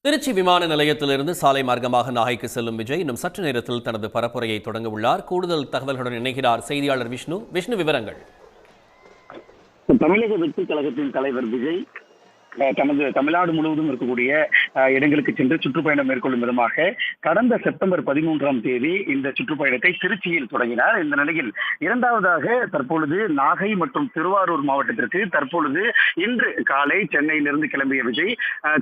திருச்சி விமான நிலையத்திலிருந்து சாலை மார்க்கமாக நாகைக்கு செல்லும் விஜய் இன்னும் சற்று நேரத்தில் தனது பரப்புரையை தொடங்க உள்ளார். கூடுதல் தகவல்களுடன் இணைகிறார் செய்தியாளர் விஷ்ணு. விஷ்ணு, விவரங்கள். தமிழக வெற்றி கழகத்தின் தலைவர் விஜய் தனது தமிழ்நாடு முழுவதும் இருக்கக்கூடிய இடங்களுக்கு சென்று சுற்றுப்பயணம் மேற்கொள்ளும் விதமாக கடந்த செப்டம்பர் 13ஆம் தேதி இந்த சுற்றுப்பயணத்தை திருச்சியில் தொடங்கினார். இந்த நிலையில் இரண்டாவதாக தற்பொழுது நாகை மற்றும் திருவாரூர் மாவட்டத்திற்கு தற்பொழுது இன்று காலை சென்னையிலிருந்து கிளம்பிய விஜய்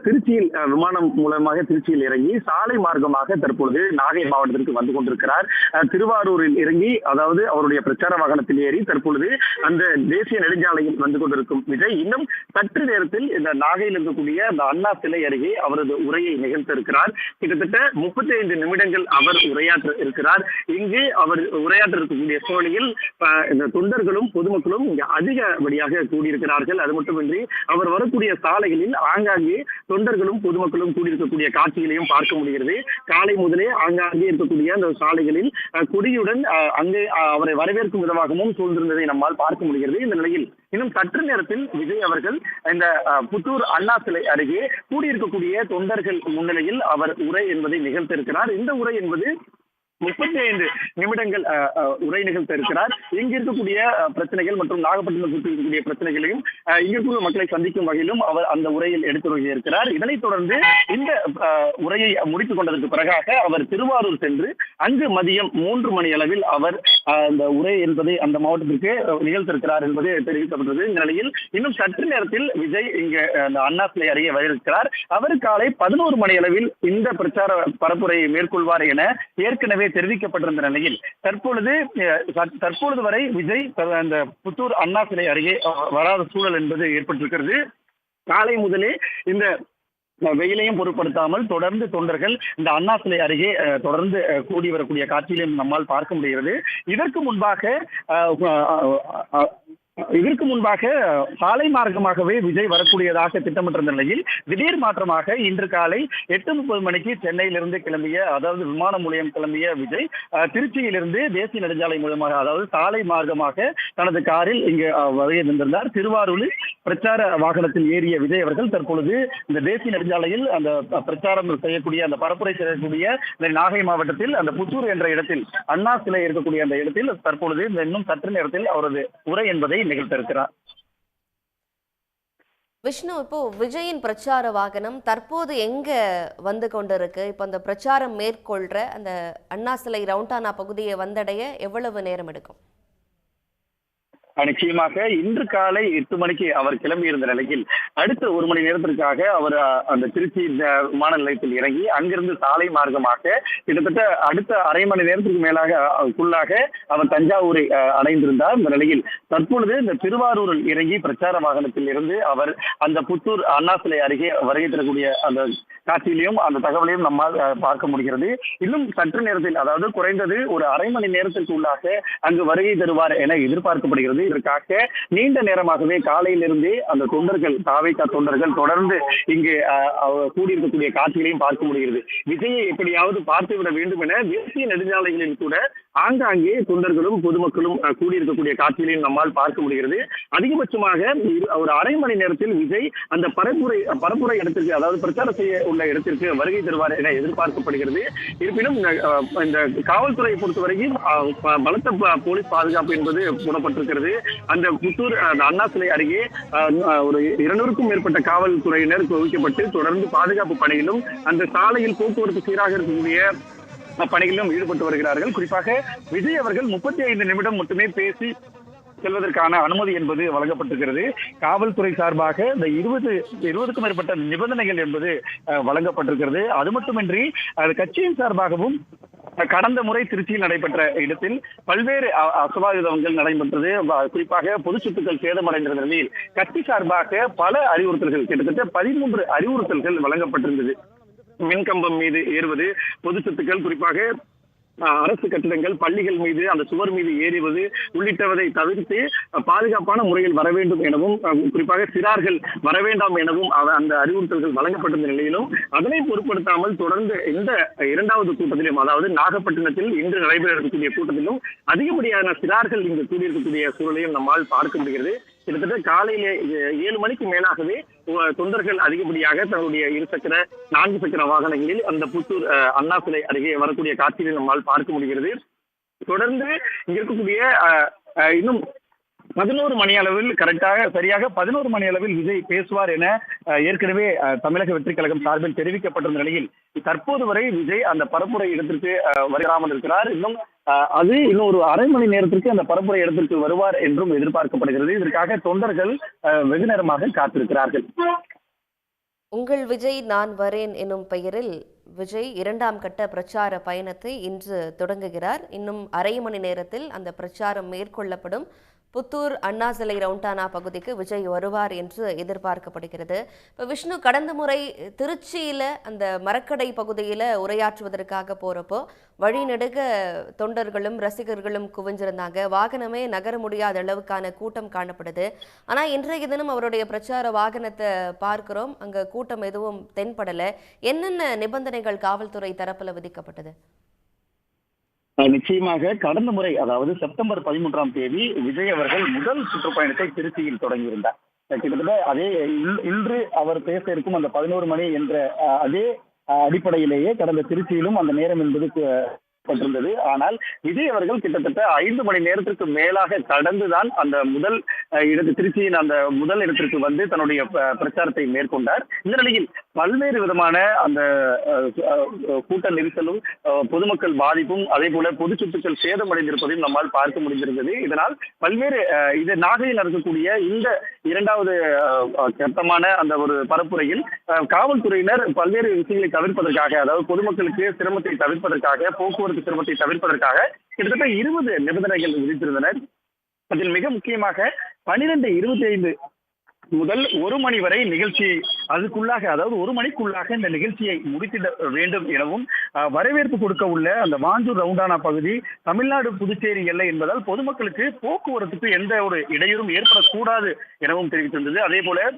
திருச்சியில் விமானம் மூலமாக திருச்சியில் இறங்கி சாலை மார்க்கமாக தற்பொழுது நாகை மாவட்டத்திற்கு வந்து கொண்டிருக்கிறார். திருவாரூரில் இறங்கி, அதாவது அவருடைய பிரச்சார வாகனத்தில் ஏறி தற்பொழுது அந்த தேசிய நெடுஞ்சாலையில் வந்து கொண்டிருக்கும் விஜய் இன்னும் சற்று நேரத்தில் இந்த நாகையில் இருக்கக்கூடிய அந்த அண்ணா சிலை அருகே அவரது உரையை நிகழ்த்த இருக்கிறார். கிட்டத்தட்ட 35 நிமிடங்கள் அவர் உரையாற்ற இருக்கிறார். இங்கு அவர் உரையாற்ற இருக்கக்கூடிய சூழலில் இந்த தொண்டர்களும் பொதுமக்களும் இங்கு அதிகப்படியாக கூடியிருக்கிறார்கள். அது மட்டுமின்றி அவர் வரக்கூடிய சாலைகளில் ஆங்காங்கே தொண்டர்களும் பொதுமக்களும் கூடியிருக்கக்கூடிய காட்சிகளையும் பார்க்க முடிகிறது. காலை முதலே ஆங்காங்கே இருக்கக்கூடிய அந்த சாலைகளில் கொடியுடன் அங்கே அவரை வரவேற்கும் விதமாகவும் சூழ்ந்திருந்ததை நம்மால் பார்க்க முடிகிறது. இந்த நிலையில் இன்னும் சற்று நேரத்தில் விஜய் அவர்கள் இந்த புத்தூர் அண்ணா சிலை அருகே கூடியிருக்கக்கூடிய தொண்டர்கள் முன்னிலையில் அவர் உரை என்பதை நிகழ்த்த இருக்கிறார். இந்த உரை என்பது 35 நிமிடங்கள் உரை நிகழ்த்த இருக்கிறார். இங்கு இருக்கக்கூடிய பிரச்சனைகள் மற்றும் நாகப்பட்டினம் சுற்றி இருக்கக்கூடிய பிரச்சனைகளையும் இங்கு இருக்கக்கூடிய மக்களை சந்திக்கும் வகையிலும் அவர் அந்த உரையில் எடுத்துரைக்க இருக்கிறார். இதனைத் தொடர்ந்து இந்த உரையை முடித்துக் கொண்டதற்கு பிறகாக அவர் திருவாரூர் சென்று அங்கு மதியம் 3 மணி அளவில் அவர் அந்த உரை என்பதை அந்த மாவட்டத்திற்கு நிகழ்த்திருக்கிறார் என்பது தெரிவிக்கப்பட்டது. இந்த நிலையில் இன்னும் சற்று நேரத்தில் விஜய் இங்கு அந்த அண்ணா சிலை அருகே வரவிருக்கிறார். அவர் காலை 11 மணி அளவில் இந்த பிரச்சார பரப்புரையை மேற்கொள்வார் என ஏற்கனவே தெரிவிக்கப்பட்டிருந்த நிலையில் தற்பொழுது வரை விஜய் அந்த புத்தூர் அண்ணா சிலை அருகே வராத சூழல் என்பது ஏற்பட்டிருக்கிறது. காலை முதலே இந்த வெயிலையும் பொருட்படுத்தாமல் தொடர்ந்து தொண்டர்கள் இந்த அண்ணா சிலை அருகே தொடர்ந்து கூடி வரக்கூடிய காட்சிகளையும் நம்மால் பார்க்க முடிகிறது. இதற்கு முன்பாக சாலை மார்க்கமாகவே விஜய் வரக்கூடியதாக திட்டமிட்டிருந்த நிலையில் திடீர் மாற்றமாக இன்று காலை 8:30 மணிக்கு சென்னையிலிருந்து கிளம்பிய, அதாவது விமான மூலம் கிளம்பிய விஜய் திருச்சியிலிருந்து தேசிய நெடுஞ்சாலை மூலமாக, அதாவது சாலை மார்க்கமாக தனது காரில் இங்கு வருகை தந்திருந்தார். திருவாரூரில் பிரச்சார வாகனத்தில் ஏறிய விஜய் அவர்கள் தற்பொழுது இந்த தேசிய நெடுஞ்சாலையில் அந்த பிரச்சாரம் செய்யக்கூடிய, அந்த பரப்புரை செய்யக்கூடிய இந்த நாகை மாவட்டத்தில் அந்த புத்தூர் என்ற இடத்தில் அண்ணா சிலை இருக்கக்கூடிய அந்த இடத்தில் தற்பொழுது இன்னும் சற்று நேரத்தில் அவரது உரை என்பதை நிகழ்த்திருக்கிறார். விஷ்ணு, இப்போ விஜயின் பிரச்சார வாகனம் தற்போது எங்க வந்து கொண்டிருக்கு? இப்போ அந்த பிரச்சாரம் மேற்கொள்ற அந்த அண்ணா சிலை ரவுண்டானா பகுதியை வந்தடைய எவ்வளவு நேரம் எடுக்கும்? நிச்சயமாக இன்று காலை 8 மணிக்கு அவர் கிளம்பி இருந்த நிலையில் அடுத்த 1 மணி நேரத்திற்காக அவர் அந்த திருச்சி விமான நிலையத்தில் இறங்கி அங்கிருந்து சாலை மார்க்கமாக கிட்டத்தட்ட அடுத்த அரை மணி நேரத்திற்கு மேலாக அவர் தஞ்சாவூரை அடைந்திருந்தார். இந்த நிலையில் தற்பொழுது இந்த திருவாரூரில் இறங்கி பிரச்சார வாகனத்தில் இருந்து அவர் அந்த புத்தூர் அண்ணா சிலை அருகே வருகை தரக்கூடிய அந்த காட்சியிலையும் அந்த தகவலையும் நம்மால் பார்க்க முடிகிறது. இன்னும் சற்று நேரத்தில், அதாவது குறைந்தது ஒரு அரை மணி நேரத்திற்கு உள்ளாக அங்கு வருகை தருவார் என எதிர்பார்க்கப்படுகிறது. இதற்காக நீண்ட நேரமாகவே காலையிலிருந்தே அந்த தொண்டர்கள், தாவேகா தொண்டர்கள் தொடர்ந்து இங்கு கூடியிருக்கக்கூடிய காட்சிகளையும் பார்க்க முடிகிறது. விஜயை எப்படியாவது பார்த்துவிட வேண்டும் என தேசிய நெடுஞ்சாலைகளில் கூட ஆங்காங்கே தொண்டர்களும் பொதுமக்களும் கூடியிருக்கக்கூடிய காட்சிகளையும் நம்மால் பார்க்க முடிகிறது. அதிகபட்சமாக ஒரு அரை மணி நேரத்தில் விஜய் அந்த பரப்புரை இடத்திற்கு, அதாவது பிரச்சாரம் செய்ய உள்ள இடத்திற்கு வருகை தருவார் என எதிர்பார்க்கப்படுகிறது. இருப்பினும் இந்த காவல்துறையை பொறுத்தவரைக்கும் பலத்த போலீஸ் பாதுகாப்பு என்பது போடப்பட்டிருக்கிறது. அந்த புத்தூர் அண்ணா சிலை அருகே ஒரு 200க்கும் மேற்பட்ட காவல்துறையினர் குவிக்கப்பட்டு தொடர்ந்து பாதுகாப்பு பணியிலும் அந்த சாலையில் போக்குவரத்து சீராக இருக்கக்கூடிய பணிகளிலும் ஈடுபட்டு வருகிறார்கள். குறிப்பாக விஜய் அவர்கள் 35 நிமிடம் மட்டுமே பேசி செல்வதற்கான அனுமதி என்பது வழங்கப்பட்டிருக்கிறது. காவல்துறை சார்பாக இந்த 20க்கும் மேற்பட்ட நிபந்தனைகள் என்பது வழங்கப்பட்டிருக்கிறது. அது மட்டுமின்றி கட்சியின் சார்பாகவும் கடந்த முறை திருச்சியில் நடைபெற்ற இடத்தில் பல்வேறு அசம்பாவிதங்கள் நடைபெற்றது. குறிப்பாக பொது சொத்துக்கள் சேதமடைந்த நிலையில் கட்சி சார்பாக பல அறிவுறுத்தல்கள், கிட்டத்தட்ட 13 அறிவுறுத்தல்கள் வழங்கப்பட்டிருந்தது. மின்கம்பம் மீது ஏறுவது, பொது சொத்துக்கள், குறிப்பாக அரசு கட்டிடங்கள், பள்ளிகள் மீது அந்த சுவர் மீது ஏறுவது உள்ளிட்டவதை தவிர்த்து பாதுகாப்பான முறையில் வர வேண்டும் எனவும், குறிப்பாக சிறார்கள் வர வேண்டாம் எனவும் அந்த அறிவுறுத்தல்கள் வழங்கப்பட்டிருந்த நிலையிலும் அதனை பொருட்படுத்தாமல் தொடர்ந்து இந்த 2வது கூட்டத்திலும், அதாவது நாகப்பட்டினத்தில் இன்று நடைபெற இருக்கக்கூடிய கூட்டத்திலும் அதிகப்படியான சிறார்கள் இங்கு கூடியிருக்கக்கூடிய சூழலையும் நம்மால் பார்க்க முடிகிறது. கிட்டத்தட்ட காலையிலே 7 மணிக்கு மேலாகவே தொண்டர்கள் அதிகப்படியாக தன்னுடைய 4 சக்கர வாகனங்களில் அந்த புத்தூர் அண்ணா சிலை அருகே வரக்கூடிய காட்சிகளை நம்மால் பார்க்க முடிகிறது. தொடர்ந்து இங்க இருக்கக்கூடிய இன்னும் 11 மணி அளவில் சரியாக 11 மணி அளவில் விஜய் பேசுவார் என ஏற்கனவே தமிழக வெற்றி கழகம் சார்பில் தெரிவிக்கப்பட்டிருந்த நிலையில் தற்போது வரை விஜய் அந்த பரப்புரை இடத்திற்கு வராமல் இருக்கிறார். இன்னும் ஒரு அரை மணி நேரத்திற்கு அந்த பரப்புரை இடத்திற்கு வருவார் என்றும் எதிர்பார்க்கப்படுகிறது. இதற்காக தொண்டர்கள் வெகு நேரமாக காத்திருக்கிறார்கள். உங்கள் விஜய் நான் வரேன் எனும் பெயரில் விஜய் 2ஆம் கட்ட பிரச்சார பயணத்தை இன்று தொடங்குகிறார். இன்னும் அரை மணி நேரத்தில் அந்த பிரச்சாரம் மேற்கொள்ளப்படும். புத்தூர் அண்ணா சிலை ரவுண்டானா பகுதிக்கு விஜய் வருவார் என்று எதிர்பார்க்கப்படுகிறது. இப்போ விஷ்ணு கடந்த முறை திருச்சியில் அந்த மரக்கடை பகுதியில் உரையாற்றுவதற்காக போகிறப்போ வழிநெடுக தொண்டர்களும் ரசிகர்களும் குவிஞ்சிருந்தாங்க. வாகனமே நகர முடியாத அளவுக்கான கூட்டம் காணப்படுது. ஆனால் இன்றைய தினம் அவருடைய பிரச்சார வாகனத்தை பார்க்கிறோம், அங்கே கூட்டம் எதுவும் தென்படலை. என்னென்ன நிபந்தனைகள் காவல்துறை தரப்பில் விதிக்கப்பட்டது? நிச்சயமாக கடந்த முறை, அதாவது செப்டம்பர் 13ஆம் தேதி விஜய் அவர்கள் முதல் சுற்றுப்பயணத்தை திருச்சியில் தொடங்கியிருந்தார். கிட்டத்தட்ட அதே இன்று அவர் பேச இருக்கும் அந்த 11 மணி என்ற அதே அடிப்படையிலேயே கடந்த திருச்சியிலும் அந்த நேரம் என்பது பட்டிருந்தது. ஆனால் விஜய் அவர்கள் கிட்டத்தட்ட 5 மணி நேரத்திற்கு மேலாக கடந்துதான் அந்த முதல் திருச்சியின் அந்த முதல் இடத்திற்கு வந்து தன்னுடைய பிரச்சாரத்தை மேற்கொண்டார். இந்த நிலையில் பல்வேறு விதமான அந்த கூட்ட நெரிசலும் பொதுமக்கள் பாதிப்பும் அதே போல பொது சொத்துக்கள் சேதமடைந்திருப்பதையும் நம்மால் பார்க்க முடிந்திருந்தது. இதனால் பல்வேறு இது நாகையில் நடக்கக்கூடிய இந்த 2வது கட்டமான அந்த ஒரு பரப்புரையில் காவல்துறையினர் பல்வேறு விஷயங்களை தவிர்ப்பதற்காக, அதாவது பொதுமக்களுக்கு சிரமத்தை தவிர்ப்பதற்காக, போக்குவரத்து சிரமத்தை தவிர்ப்பதற்காக கிட்டத்தட்ட 20 நிபந்தனைகள் விதித்திருந்தனர். அதில் மிக முக்கியமாக 12:25 முதல் 1 மணி வரை நிகழ்ச்சியை அதுக்குள்ளாக, அதாவது 1 மணிக்குள்ளாக இந்த நிகழ்ச்சியை முடித்திட வேண்டும் எனவும், வரவேற்பு கொடுக்க உள்ள அந்த வாஞ்சூர் ரவுண்டானா பகுதி தமிழ்நாடு புதுச்சேரி எல்லை என்பதால் பொதுமக்களுக்கு போக்குவரத்துக்கு எந்த ஒரு இடையூறும் ஏற்படக்கூடாது எனவும் தெரிவித்திருந்தது. அதே போல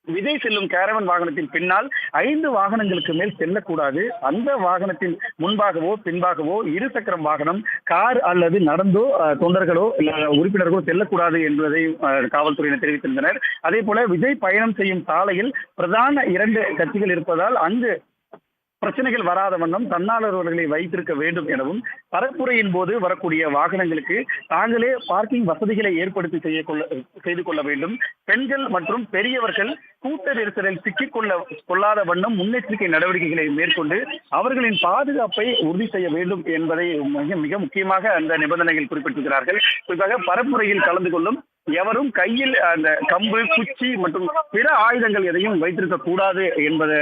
விஜய் செல்லும் கேரவன் வாகனத்தின் பின்னால் 5 வாகனங்களுக்கு மேல் செல்லக்கூடாது. அந்த வாகனத்தின் முன்பாகவோ பின்பாகவோ 2 சக்கர வாகனம், கார் அல்லது நடந்தோ தொண்டர்களோ உறுப்பினர்களோ செல்லக்கூடாது என்பதை காவல்துறையினர் தெரிவித்திருந்தனர். அதே போல விஜய் பயணம் செய்யும் சாலையில் பிரதான 2 கட்சிகள் இருப்பதால் அங்கு பிரச்சனைகள் வராத வண்ணம் தன்னார்வலர்களை வைத்திருக்க வேண்டும் எனவும், பரப்புரையின் போது வரக்கூடிய வாகனங்களுக்கு தாங்களே பார்க்கிங் வசதிகளை ஏற்படுத்தி செய்து கொள்ள வேண்டும். பெண்கள் மற்றும் பெரியவர்கள் கூட்ட நெரிசலில் சிக்கிக் கொள்ளாத வண்ணம் முன்னெச்சரிக்கை நடவடிக்கைகளை மேற்கொண்டு அவர்களின் பாதுகாப்பை உறுதி செய்ய வேண்டும் என்பதை மிக முக்கியமாக அந்த நிபந்தனைகள் குறிப்பிட்டிருக்கிறார்கள். குறிப்பாக பரப்புரையில் கலந்து கொள்ளும் எவரும் கையில் அந்த கம்பு, குச்சி மற்றும் பிற ஆயுதங்கள் எதையும் வைத்திருக்க கூடாது என்பது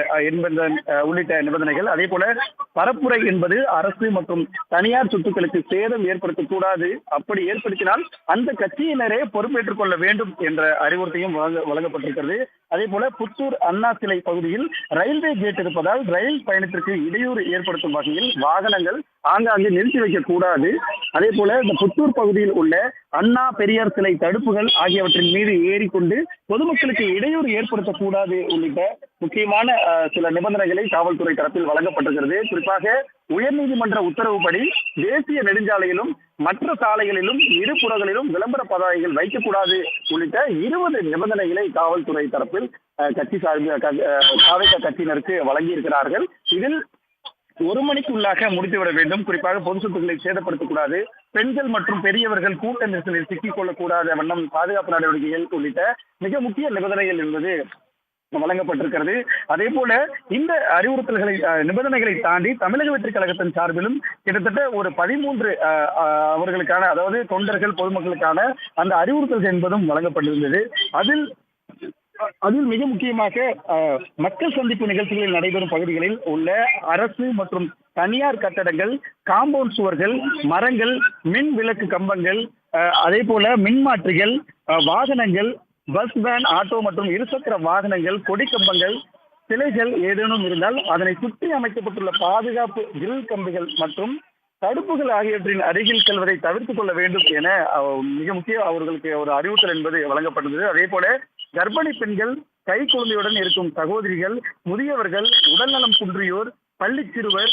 உள்ளிட்ட நிபந்தனைகள். அதே போல பரப்புரை என்பது அரசு மற்றும் தனியார் சொத்துக்களுக்கு சேதம் ஏற்படுத்தக்கூடாது. அப்படி ஏற்படுத்தினால் அந்த கட்சியினரே பொறுப்பேற்றுக் கொள்ள வேண்டும் என்ற அறிவுறுத்தையும் வழங்கப்பட்டிருக்கிறது. அதே போல புத்தூர் அண்ணா சிலை பகுதியில் ரயில்வே கேட் இருப்பதால் ரயில் பயணத்திற்கு இடையூறு ஏற்படுத்தும் வகையில் வாகனங்கள் ஆங்காங்கே நிறுத்தி வைக்கக்கூடாது. அதே போல இந்த புத்தூர் பகுதியில் உள்ள அண்ணா பெரியார் சிலை தடுப்புகள் ஆகியவற்றின் மீது ஏறிக்கொண்டு பொதுமக்களுக்கு இடையூறு ஏற்படுத்தக்கூடாது உள்ளிட்ட முக்கியமான சில நிபந்தனைகளை காவல்துறை தரப்பில் வழங்கப்பட்டிருக்கிறது. குறிப்பாக உயர்நீதிமன்ற உத்தரவுப்படி தேசிய நெடுஞ்சாலையிலும் மற்ற சாலைகளிலும் இருபுறங்களிலும் விளம்பர பதாகைகள் வைக்கக்கூடாது உள்ளிட்ட 20 நிபந்தனைகளை காவல்துறை தரப்பில் கட்சி சார்பில் கட்சியினருக்கு வழங்கியிருக்கிறார்கள். இதில் 1 மணிக்குள்ளாக முடித்துவிட வேண்டும். குறிப்பாக பொது சொத்துக்களை சேதப்படுத்தக்கூடாது, பெண்கள் மற்றும் பெரியவர்கள் கூட்ட நெரிசலில் சிக்கிக் கொள்ளக்கூடாத வண்ணம் பாதுகாப்பு நடவடிக்கைகள் உள்ளிட்ட மிக முக்கிய நிபந்தனைகள் என்பது வழங்கப்பட்டிருக்கிறது. அதே போல இந்த அறிவுறுத்தல்களை நிபந்தனைகளை தாண்டி தமிழக வெற்றி கழகத்தின் சார்பிலும் கிட்டத்தட்ட ஒரு 13 அவர்களுக்கான, அதாவது தொண்டர்கள் பொதுமக்களுக்கான அந்த அறிவுறுத்தல்கள் என்பதும் வழங்கப்பட்டிருந்தது. அதில் மிக முக்கியமாக மக்கள் சந்திப்பு நிகழ்ச்சிகளில் நடைபெறும் பகுதிகளில் உள்ள அரசு மற்றும் தனியார் கட்டடங்கள், காம்பவுண்ட் சுவர்கள், மரங்கள், மின் விளக்கு கம்பங்கள், அதே போல மின்மாற்றிகள், வாகனங்கள், பஸ், வேன், ஆட்டோ மற்றும் 2 சக்கர வாகனங்கள், கொடி கம்பங்கள், சிலைகள் ஏதேனும் இருந்தால் அதனை சுற்றி அமைக்கப்பட்டுள்ள பாதுகாப்பு கிரில் கம்பிகள் மற்றும் தடுப்புகள் ஆகியவற்றின் அருகில் செல்வதை தவிர்த்துக் கொள்ள வேண்டும் என மிக முக்கிய அவர்களுக்கு ஒரு அறிவுறுத்தல் என்பது வழங்கப்பட்டது. அதே போல கர்ப்பிணி பெண்கள், கை குழந்தையுடன் இருக்கும் சகோதரிகள், முதியவர்கள், உடல்நலம் குன்றியோர், பள்ளி சிறுவர்,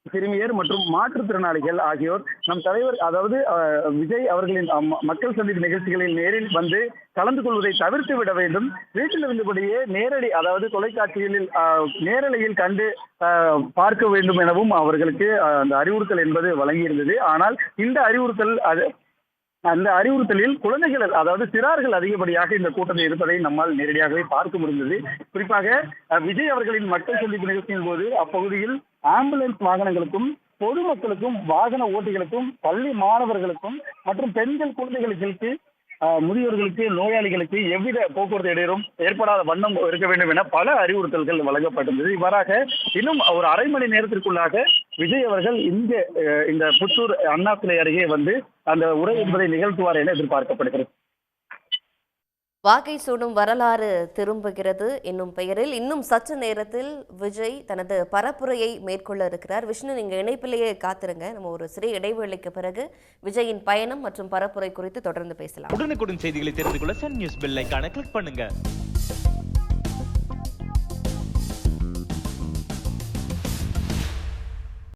சிறுமியர் மற்றும் மாற்றுத்திறனாளிகள் ஆகியோர் நம் தலைவர் அதாவது விஜய் அவர்களின் மக்கள் சந்திப்பு நிகழ்ச்சிகளில் நேரில் வந்து கலந்து கொள்வதை தவிர்த்து விட வேண்டும். வீட்டில் இருந்தபடியே நேரடி அதாவது தொலைக்காட்சிகளில் நேரலையில் கண்டு பார்க்க வேண்டும் எனவும் அவர்களுக்கு அந்த அறிவுறுத்தல் என்பது வழங்கியிருந்தது. ஆனால் இந்த அந்த அறிவுறுத்தலில் குழந்தைகள் அதாவது சிறார்கள் அதிகப்படியாக இந்த கூட்டத்தில் இருப்பதை நம்மால் நேரடியாகவே பார்க்க முடிந்தது. குறிப்பாக விஜய் அவர்களின் மக்கள் சந்திப்பு நிகழ்ச்சியின் போது அப்பகுதியில் ஆம்புலன்ஸ் வாகனங்களுக்கும் பொதுமக்களுக்கும் வாகன ஓட்டிகளுக்கும் பள்ளி மாணவர்களுக்கும் மற்றும் பெண்கள் குழந்தைகளுக்கு முதியோர்களுக்கு நோயாளிகளுக்கு எவ்வித போக்குவரத்து இடையூறும் ஏற்படாத வண்ணம் இருக்க வேண்டும் என பல அறிவுறுத்தல்கள் வழங்கப்பட்டிருந்தது. இவ்வாறாக இன்னும் ஒரு அரை மணி நேரத்திற்குள்ளாக விஜய் அவர்கள் இந்த புத்தூர் அண்ணா சிலை அருகே வந்து அந்த உரை என்பதை நிகழ்த்துவார் என எதிர்பார்க்கப்படுகிறது. வாகை சூடும் வரலாறு திரும்புகிறது என்னும் பெயரில் இன்னும் சற்று நேரத்தில் விஜய் தனது பரப்புரையை மேற்கொள்ள இருக்கிறார். விஷ்ணு, நீங்க இணைப்பிலேயே காத்திருங்க. நம்ம ஒரு சிறிய இடைவேளைக்கு பிறகு விஜயின் பயணம் மற்றும் பரப்புரை குறித்து தொடர்ந்து பேசலாம். உடனுக்குடன் செய்திகளை தெரிந்து கொள்ள சன் நியூஸ் பெல் ஐகானை கிளிக் பண்ணுங்க.